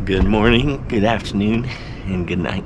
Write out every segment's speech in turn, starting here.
Good morning, good afternoon, and good night.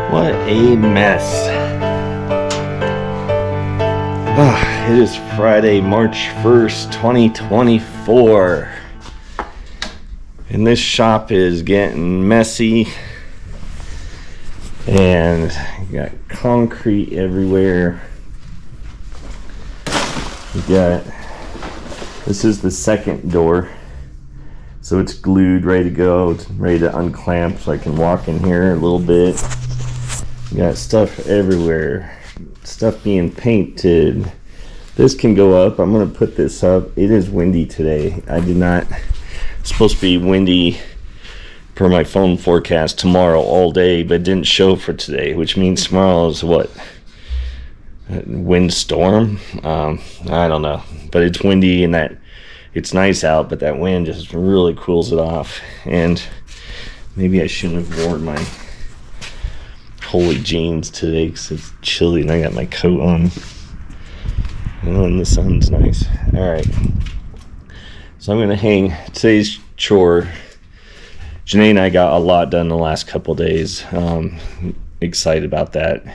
What a mess. It is Friday, March 1st, 2024. And this shop is getting messy. And you got concrete everywhere. This is the second door. So it's glued, ready to go. It's ready to unclamp so I can walk in here a little bit. You got stuff everywhere, stuff being painted. This can go up. I'm gonna put this up. It is windy today. It's supposed to be windy per my phone forecast tomorrow all day, but it didn't show for today, which means tomorrow is what? Windstorm? I don't know, but it's windy and that it's nice out, but that wind just really cools it off. And maybe I shouldn't have worn my holy jeans today because it's chilly and I got my coat on. Oh, and the sun's nice. Alright, so I'm gonna hang today's chore. Janee and I got a lot done the last couple days. Excited about that.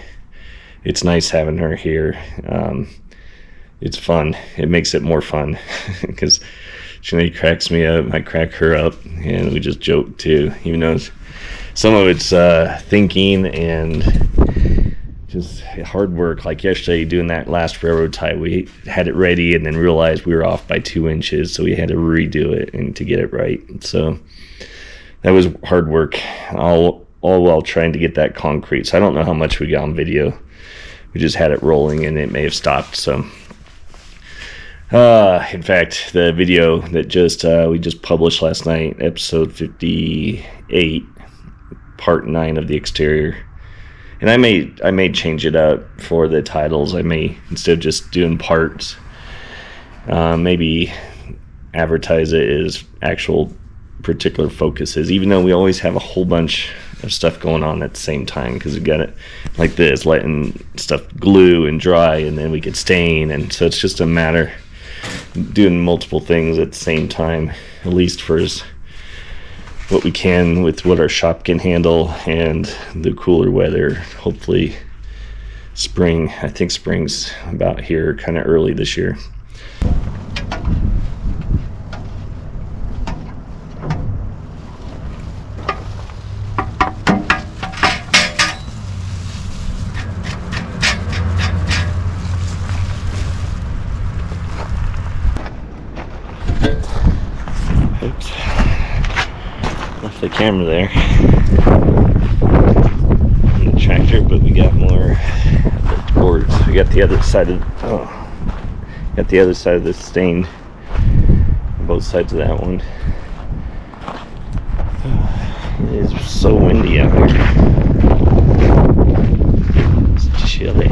It's nice having her here. It's fun. It makes it more fun because Janee cracks me up, I crack her up, and we just joke too, even though some of it's thinking and just hard work. Like yesterday doing that last railroad tie, we had it ready and then realized we were off by 2 inches, so we had to redo it and to get it right. So that was hard work, all while trying to get that concrete. So I don't know how much we got on video. We just had it rolling and it may have stopped. So in fact, the video that we just published last night, episode 58, part 9 of the exterior, and I may change it up for the titles. I may, instead of just doing parts, maybe advertise it as actual particular focuses, even though we always have a whole bunch of stuff going on at the same time, because we got it like this, letting stuff glue and dry, and then we could stain, and so it's just a matter doing multiple things at the same time, at least for what we can with what our shop can handle and the cooler weather. Hopefully spring. I think spring's about here kind of early this year. The camera there on the tractor, but we got more boards. We got the other side of the stain, both sides of that one. It is so windy out here. It's chilly.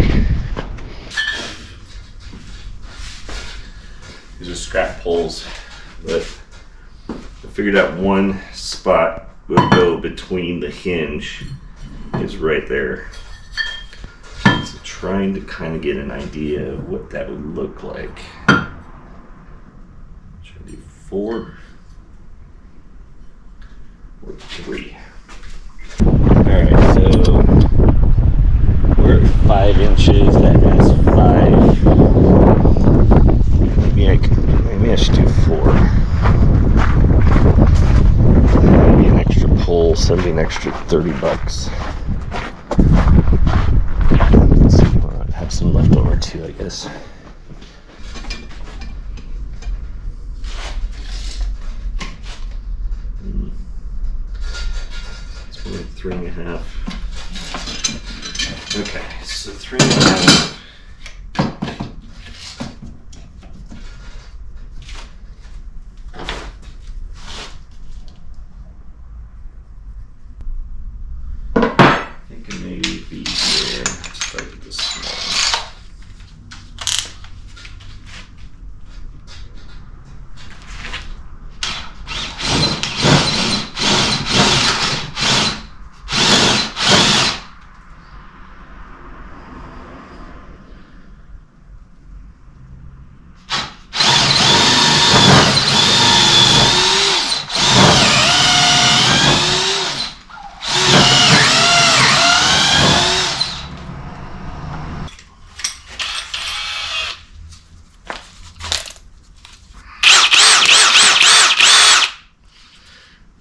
These are scrap poles, but I figured out one spot would go between the hinge is right there. So trying to kind of get an idea of what that would look like. Should I do 4 or 3? Alright, so we're at 5 inches. That has 5. Maybe I should do 4. Sending an extra $30. Let's see, I'll have some left over too, I guess. 3.5. Okay, so 3.5. It can maybe be here. Start with this small.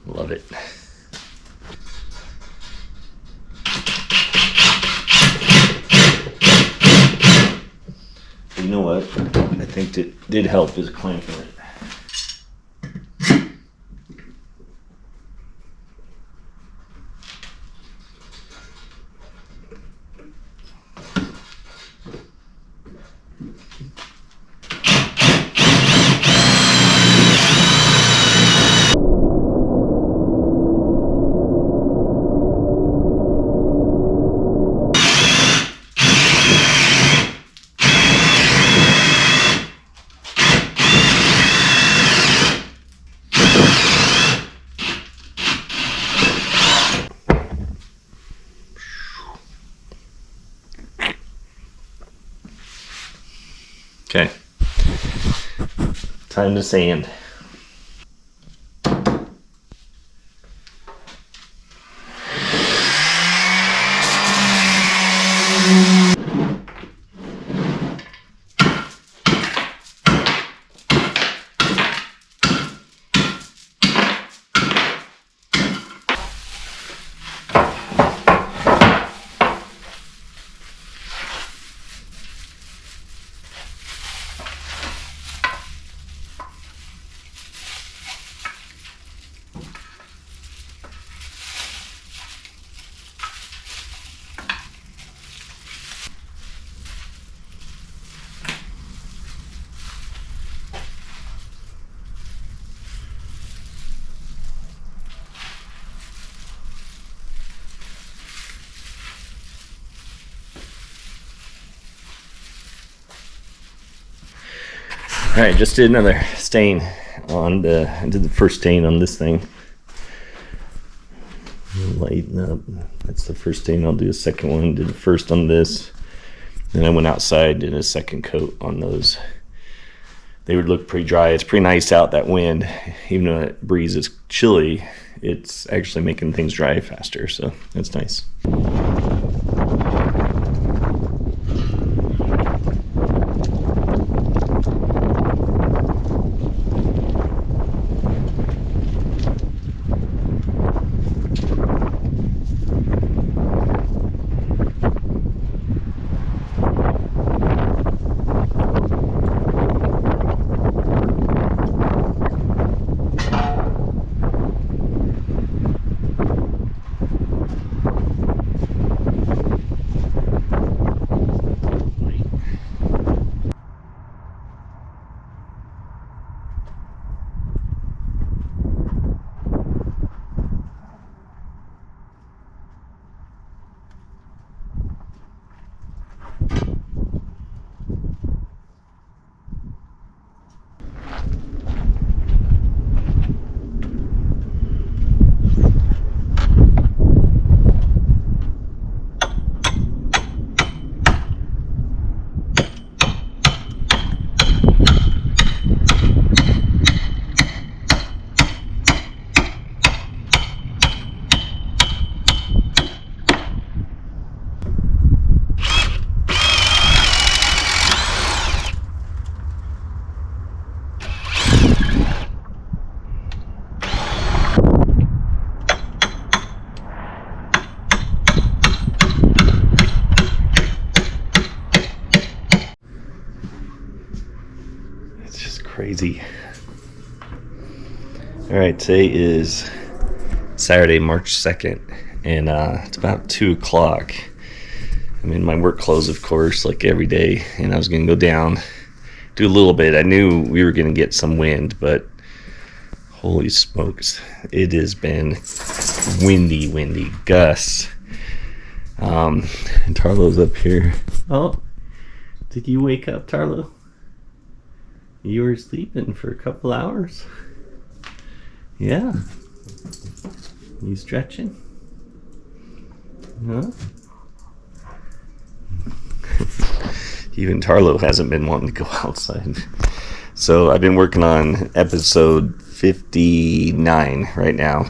Love it. You know what? I think that did help is clamping it. Okay, time to sand. All right, just did another stain on I did the first stain on this thing. Lighten up. That's the first stain. I'll do a second one. Did the first on this. Then I went outside, did a second coat on those. They would look pretty dry. It's pretty nice out, that wind. Even though that breeze is chilly, it's actually making things dry faster, so that's nice. Crazy. All right, today is Saturday, March 2nd, and it's about 2 o'clock. I'm in my work clothes, of course, like every day, and I was going to go down, do a little bit. I knew we were going to get some wind, but holy smokes, it has been windy, gusts. And Tarlo's up here. Oh, did you wake up, Tarlo? You were sleeping for a couple hours? Yeah. You stretching? Huh? Even Tarlo hasn't been wanting to go outside. So I've been working on episode 59 right now,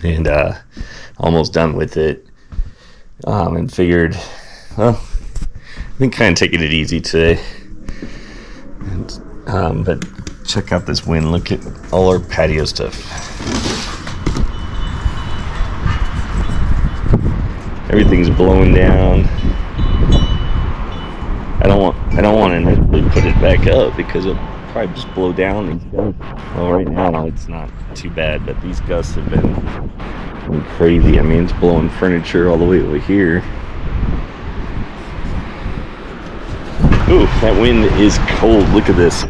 and almost done with it. And figured, well, I've been kind of taking it easy today. And, but check out this wind. Look at all our patio stuff. Everything's blowing down. I don't want to necessarily put it back up because it'll probably just blow down and go. Well, right now it's not too bad, but these gusts have been crazy. I mean, it's blowing furniture all the way over here. Ooh, that wind is cold. Look at this.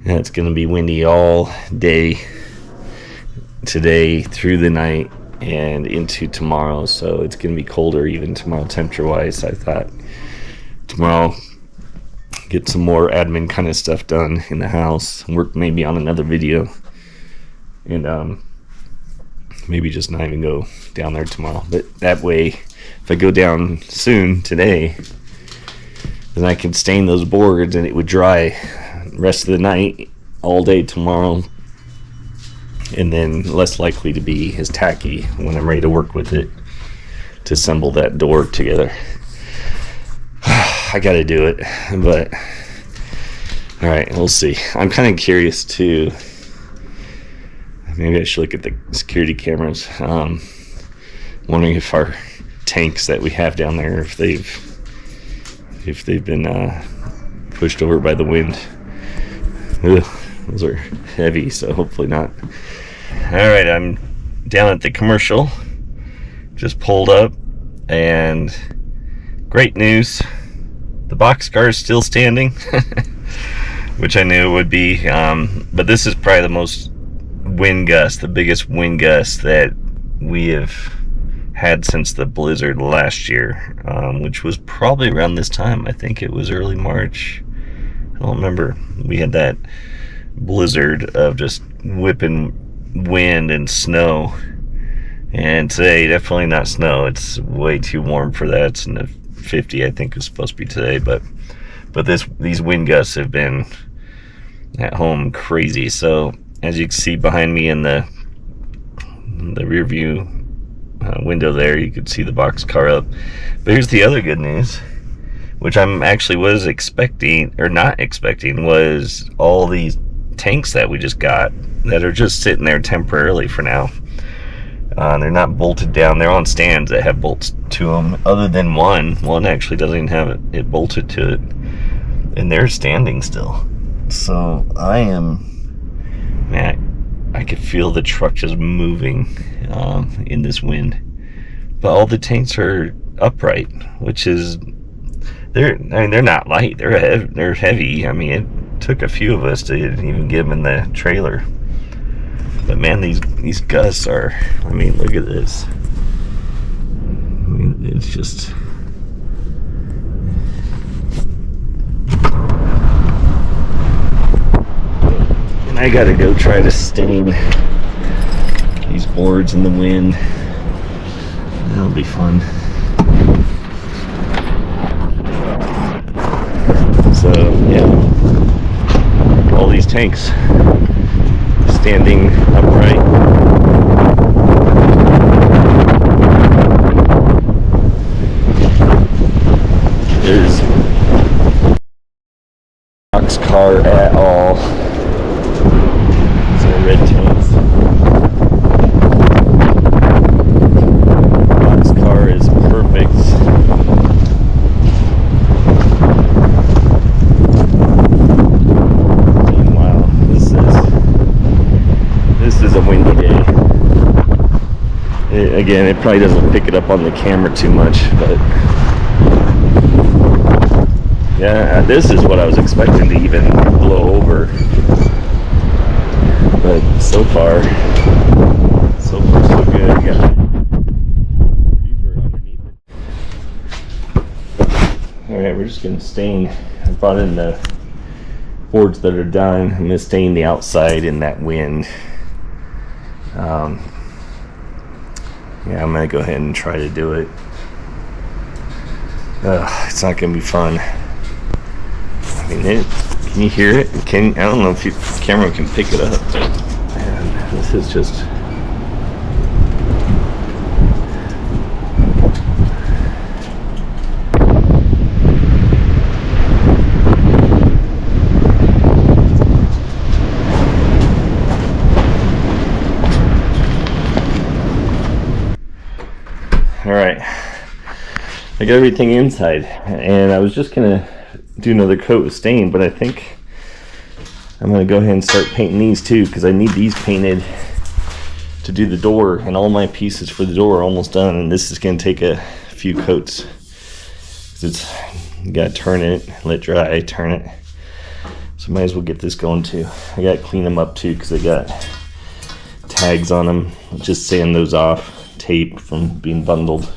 Yeah, it's going to be windy all day today through the night and into tomorrow, so it's going to be colder even tomorrow temperature wise. I thought tomorrow get some more admin kind of stuff done in the house, work maybe on another video, and maybe just not even go down there tomorrow. But that way, if I go down soon today, then I can stain those boards and it would dry rest of the night, all day tomorrow, and then less likely to be as tacky when I'm ready to work with it to assemble that door together. I gotta do it, but all right, we'll see. I'm kind of curious too. Maybe I should look at the security cameras. Wondering if our tanks that we have down there, if they've been pushed over by the wind. Ugh, those are heavy, so hopefully not. All right, I'm down at the commercial. Just pulled up, and great news. The boxcar is still standing, which I knew it would be, but this is probably the most wind gust, the biggest wind gust that we have had since the blizzard last year, which was probably around this time. I think it was early March. I don't remember. We had that blizzard of just whipping wind and snow, and today definitely not snow. It's way too warm for that. It's in the 50, I think, is supposed to be today, but these wind gusts have been at home crazy. So as you can see behind me in the rear view window there, you could see the box car up. But here's the other good news, which I'm actually was expecting or not expecting, was all these tanks that we just got that are just sitting there temporarily for now. They're not bolted down. They're on stands that have bolts to them, other than one actually doesn't even have it bolted to it, and they're standing still. So I could feel the truck just moving in this wind, but all the tanks are upright, which is they're not light. They're heavy. I mean, it took a few of us to even get them in the trailer. But man, these gusts are, I mean, look at this. I mean, it's just, and I gotta go try to stain these boards in the wind. That'll be fun. So yeah, all these tanks standing upright. There's boxcar at all. These are red tanks. Boxcar Again, it probably doesn't pick it up on the camera too much, but yeah, this is what I was expecting to even blow over. But so far so good. Yeah. These were underneath it. Alright, we're just gonna stain. I brought in the boards that are done. I'm gonna stain the outside in that wind. Yeah, I'm gonna go ahead and try to do it. It's not gonna be fun. I mean, can you hear it? I don't know if the camera can pick it up. Man, this is just. All right, I got everything inside, and I was just gonna do another coat of stain, but I think I'm gonna go ahead and start painting these too, because I need these painted to do the door, and all my pieces for the door are almost done, and this is gonna take a few coats. You gotta turn it, let dry, turn it. So might as well get this going too. I gotta clean them up too, because they got tags on them. Just sand those off. Tape from being bundled.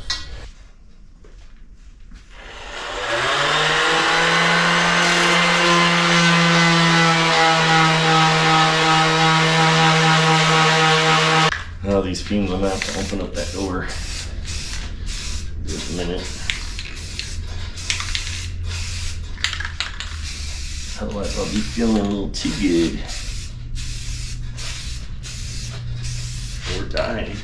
Oh, these fumes, I'm gonna have to open up that door. Just a minute. Otherwise I'll be feeling a little too good. Or die.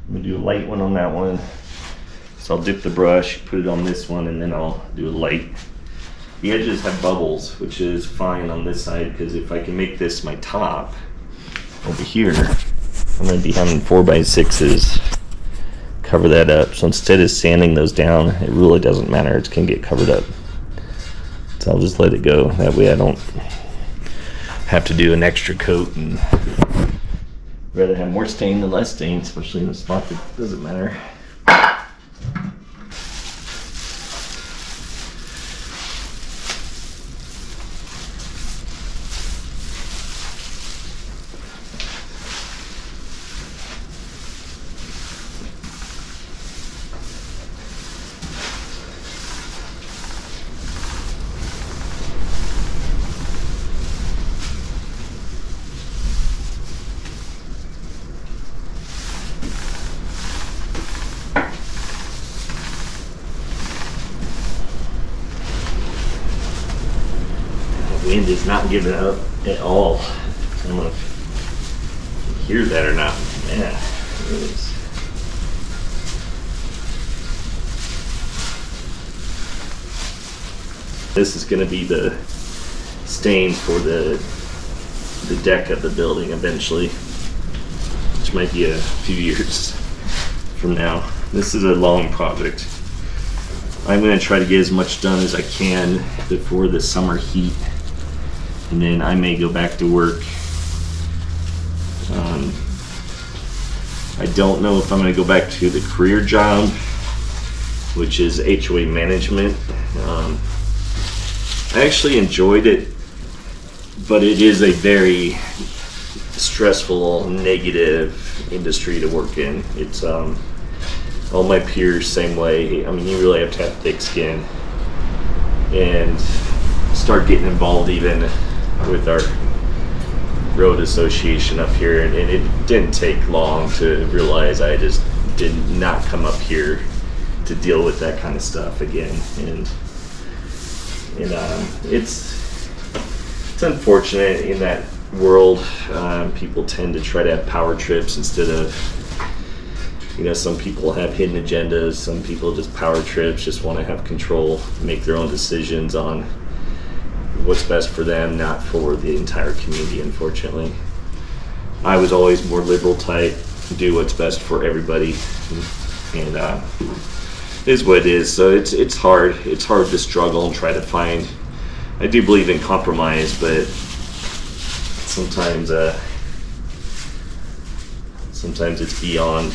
I'm gonna do a light one on that one. So I'll dip the brush, put it on this one, and then I'll do a light. The edges have bubbles, which is fine on this side, because if I can make this my top over here, I'm gonna be having 4x6s cover that up. So instead of sanding those down, it really doesn't matter, it's gonna get covered up. So I'll just let it go. That way I don't have to do an extra coat, and rather have more stain than less stain, especially in a spot that doesn't matter. Wind is not giving up at all. I don't know if you hear that or not. Yeah, it is. This is going to be the stain for the deck of the building eventually, which might be a few years from now. This is a long project. I'm going to try to get as much done as I can before the summer heat. And then I may go back to work. I don't know if I'm going to go back to the career job, which is HOA management. I actually enjoyed it, but it is a very stressful, negative industry to work in. It's all my peers same way. I mean, you really have to have thick skin and start getting involved even with our road association up here, and it didn't take long to realize I just did not come up here to deal with that kind of stuff again. And it's unfortunate in that world. People tend to try to have power trips instead of You know, some people have hidden agendas, some people just power trips, just want to have control, make their own decisions on what's best for them, not for the entire community, unfortunately. I was always more liberal type, do what's best for everybody, and it is what it is. So it's hard. It's hard to struggle and try to find. I do believe in compromise, but sometimes it's beyond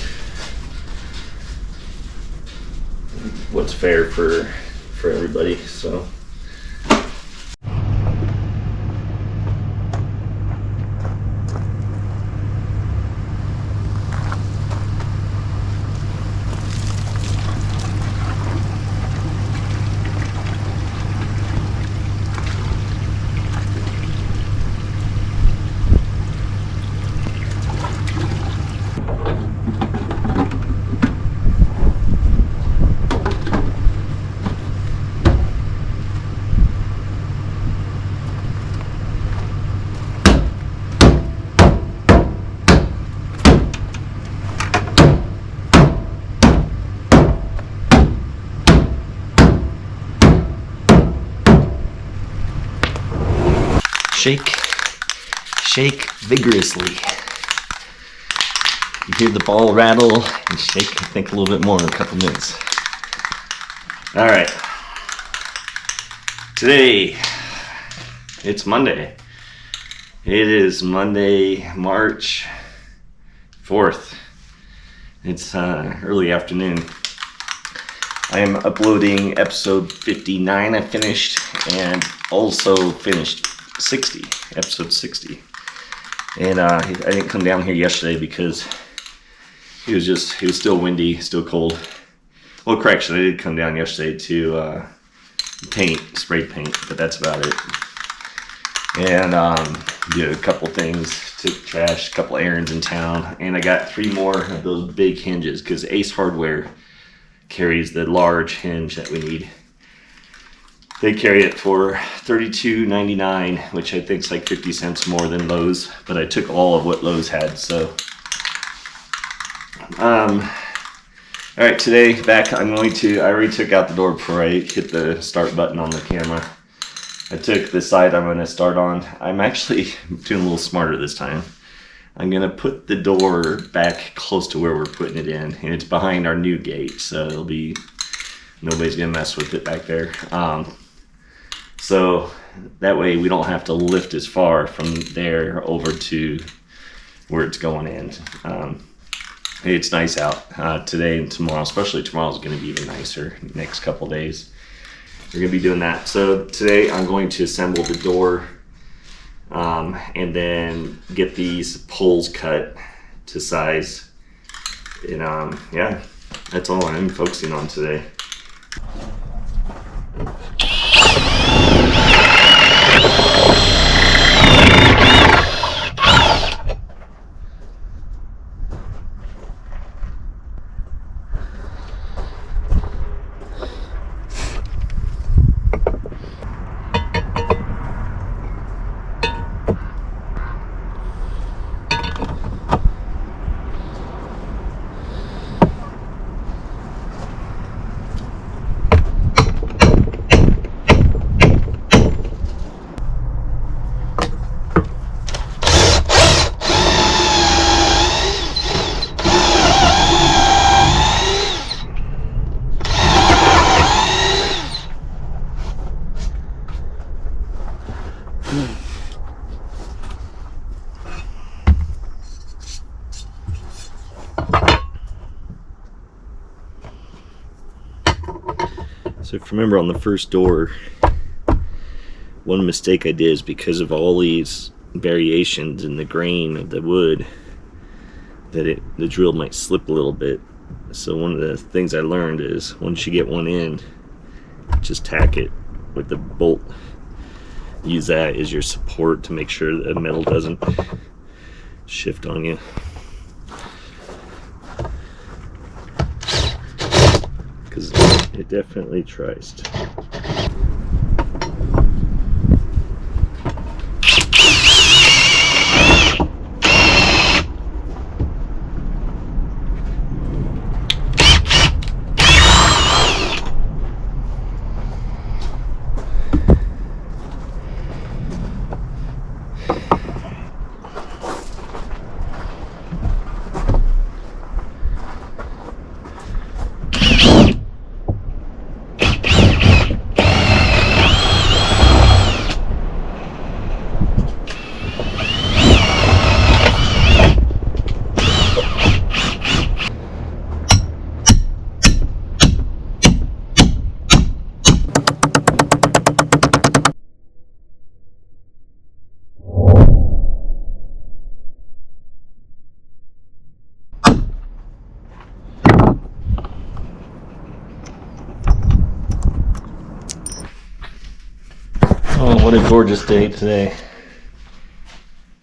what's fair for everybody. So. Shake vigorously. You hear the ball rattle and shake, I think, a little bit more in a couple minutes. All right. Today, it's Monday. It is Monday, March 4th. It's early afternoon. I am uploading episode 59 I finished, and also finished episode 60. And I didn't come down here yesterday because it was still windy, still cold. Well, correction, I did come down yesterday to spray paint, but that's about it. And did a couple things, took trash, a couple errands in town, and I got 3 more of those big hinges because Ace Hardware carries the large hinge that we need. They carry it for $32.99, which I think is like 50 cents more than Lowe's, but I took all of what Lowe's had, so. All right, today back, I already took out the door before I hit the start button on the camera. I took the side I'm gonna start on. I'm actually doing a little smarter this time. I'm gonna put the door back close to where we're putting it in, and it's behind our new gate, so nobody's gonna mess with it back there. So that way we don't have to lift as far from there over to where it's going in. It's nice out today and tomorrow, especially tomorrow is going to be even nicer next couple days. We're going to be doing that. So today I'm going to assemble the door and then get these poles cut to size. And yeah, that's all I'm focusing on today. So if you remember on the first door, one mistake I did is because of all these variations in the grain of the wood, that the drill might slip a little bit. So one of the things I learned is once you get one in, just tack it with the bolt. Use that as your support to make sure the metal doesn't shift on you. Because it definitely tries to. What a gorgeous day today.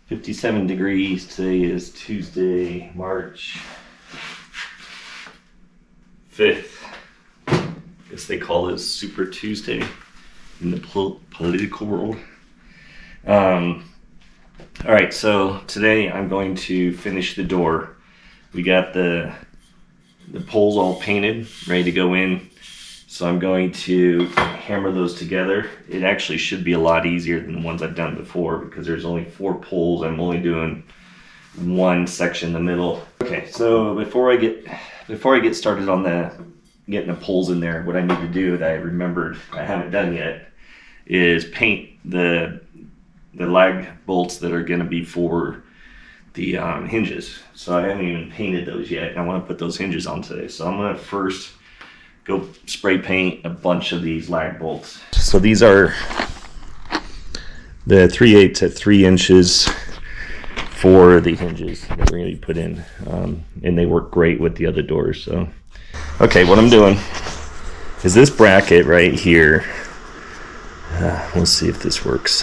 57 degrees. Today is Tuesday, March 5th. I guess they call it Super Tuesday in the political world. All right, so today I'm going to finish the door. We got the poles all painted, ready to go in. So I'm going to hammer those together. It actually should be a lot easier than the ones I've done before because there's only 4 poles. I'm only doing one section in the middle. Okay, so before I get started on getting the poles in there, what I need to do that I remembered I haven't done yet is paint the lag bolts that are going to be for the hinges. So I haven't even painted those yet, and I want to put those hinges on today. So I'm going to first go spray paint a bunch of these lag bolts. So these are the 3/8 at 3 inches for the hinges that we're going to be put in, and they work great with the other doors. So, okay, what I'm doing is this bracket right here. We'll see if this works.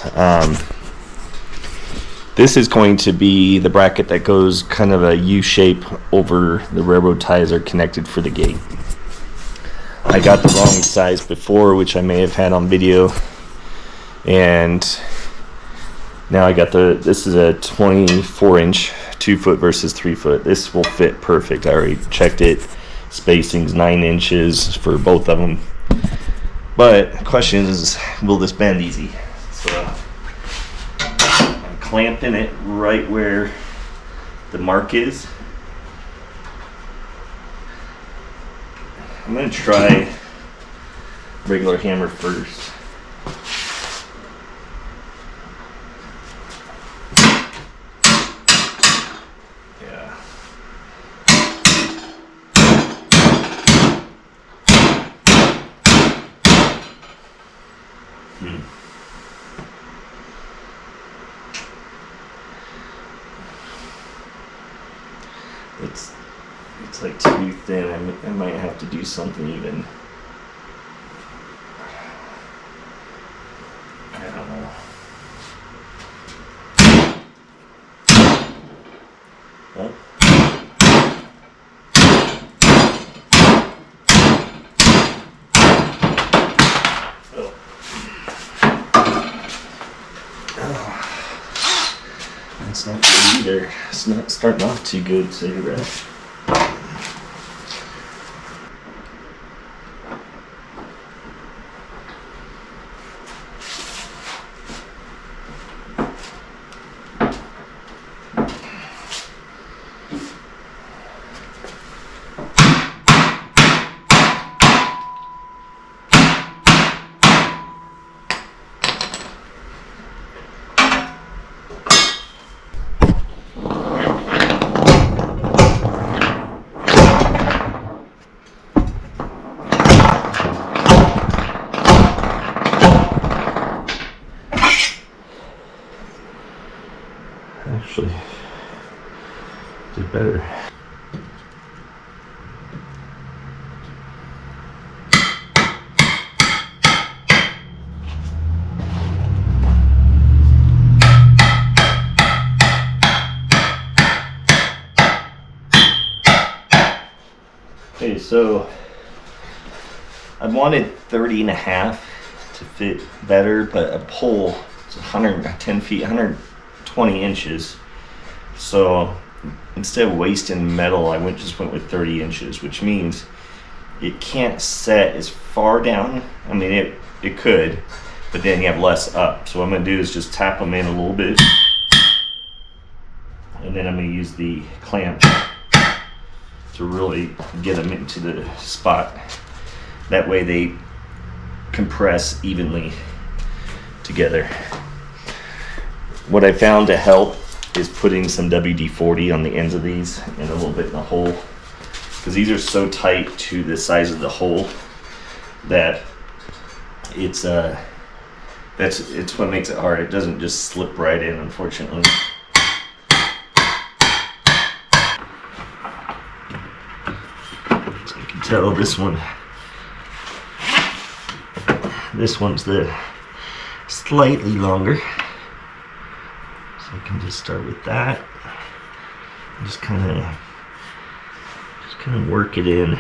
This is going to be the bracket that goes kind of a U shape over the railroad ties are connected for the gate. I got the wrong size before, which I may have had on video, and now I got this is a 24 inch 2 foot versus 3 foot. This will fit perfect. I already checked it. Spacing's 9 inches for both of them. But the question is, will this bend easy? So I'm clamping it right where the mark is. I'm going to try regular hammer first. Yeah. It's like too thin. I might have to do something even. I don't know. Huh? It's not good either. It's not starting off too good, so you're right. Actually did better. Okay, so I wanted 30.5 to fit better, but a pole is 110 feet, 120 inches. So instead of wasting metal, I just went with 30 inches, which means it can't set as far down. I mean, it could, but then you have less up. So what I'm going to do is just tap them in a little bit, and then I'm going to use the clamp to really get them into the spot. That way they compress evenly together. What I found to help is putting some WD-40 on the ends of these and a little bit in the hole, because these are so tight to the size of the hole that it's what makes it hard. It doesn't just slip right in, unfortunately. So you can tell this one's the slightly longer. So I can just start with that. Just kind of work it in.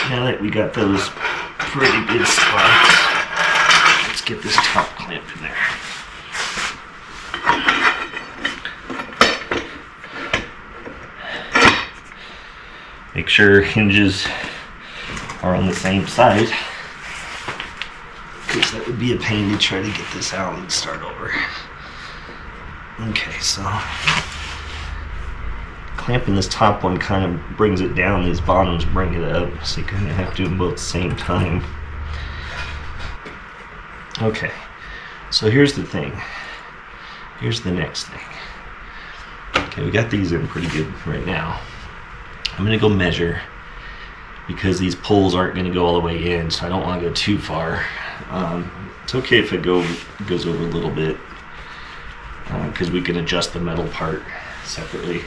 Now that we got those pretty good spots, let's get this top clamp in there. Make sure hinges are on the same side, because that would be a pain to try to get this out and start over. Okay, so clamping this top one kind of brings it down, these bottoms bring it up, so you kind of have to do them both at the same time. Okay, so here's the thing. Here's the next thing. Okay, we got these in pretty good right now. I'm gonna go measure, because these poles aren't gonna go all the way in, so I don't want to go too far. It's okay if it goes over a little bit, because we can adjust the metal part separately,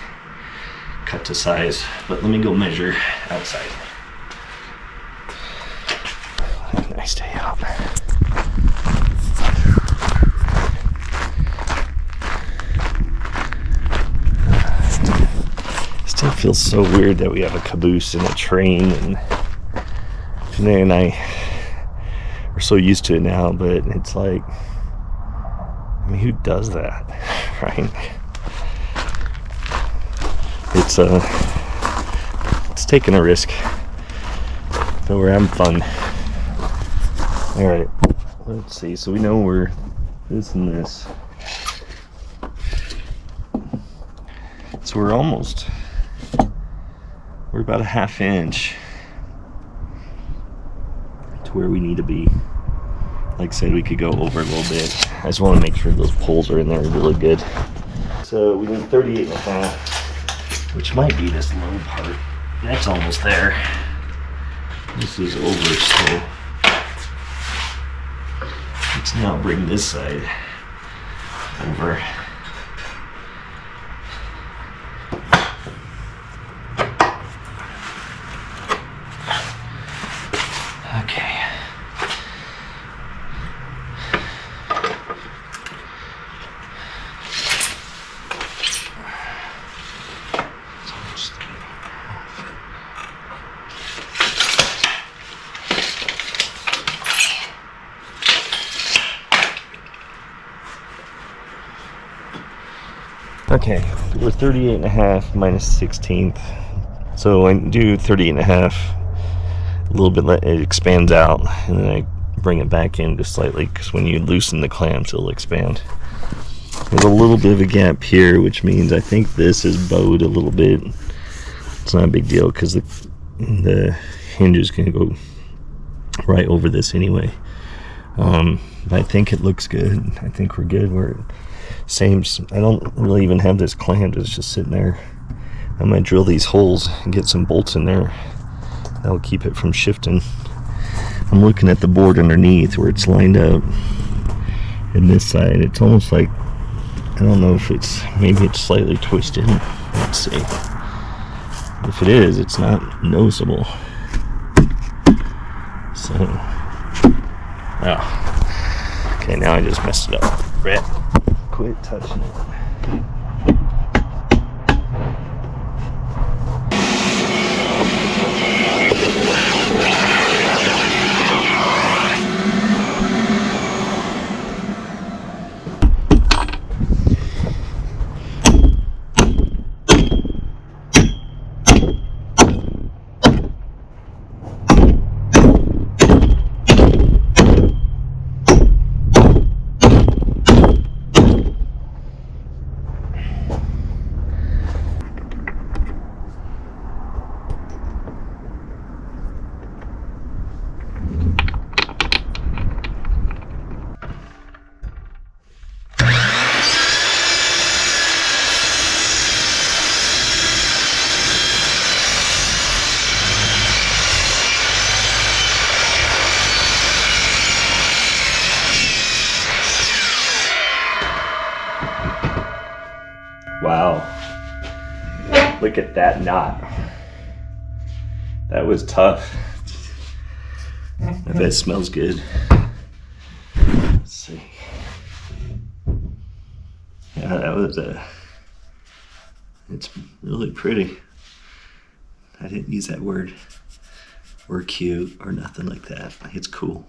cut to size. But let me go measure outside. Nice day out. Still feels so weird that we have a caboose and a train, and Janee and I are so used to it now, but it's like, I mean, who does that, right? It's taking a risk, but we're having fun. All right, let's see. So we know we're this and this. So we're about a ½ inch to where we need to be. Like I said, we could go over a little bit. I just want to make sure those poles are in there really good. So we need 38.5, which might be this low part. That's almost there. This is over, so let's now bring this side over. Okay. Okay, we're 38.5 minus 1/16. So I do 38.5. A little bit, it expands out, and then I bring it back in just slightly, because when you loosen the clamps, it'll expand. There's a little bit of a gap here, which means I think this is bowed a little bit. It's not a big deal, because the hinge is going to go right over this anyway. I think it looks good. I think we're good. We're same. I don't really even have this clamped. It's just sitting there. I'm going to drill these holes and get some bolts in there. That'll keep it from shifting. I'm looking at the board underneath where it's lined up. And this side, it's almost like, I don't know if maybe it's slightly twisted. Let's see. If it is, it's not noticeable. So, okay, now I just messed it up. Rhett, quit touching it. Wow. Look at that knot. That was tough. I bet it smells good. Let's see. Yeah, that was it's really pretty. I didn't use that word or cute or nothing like that. It's cool.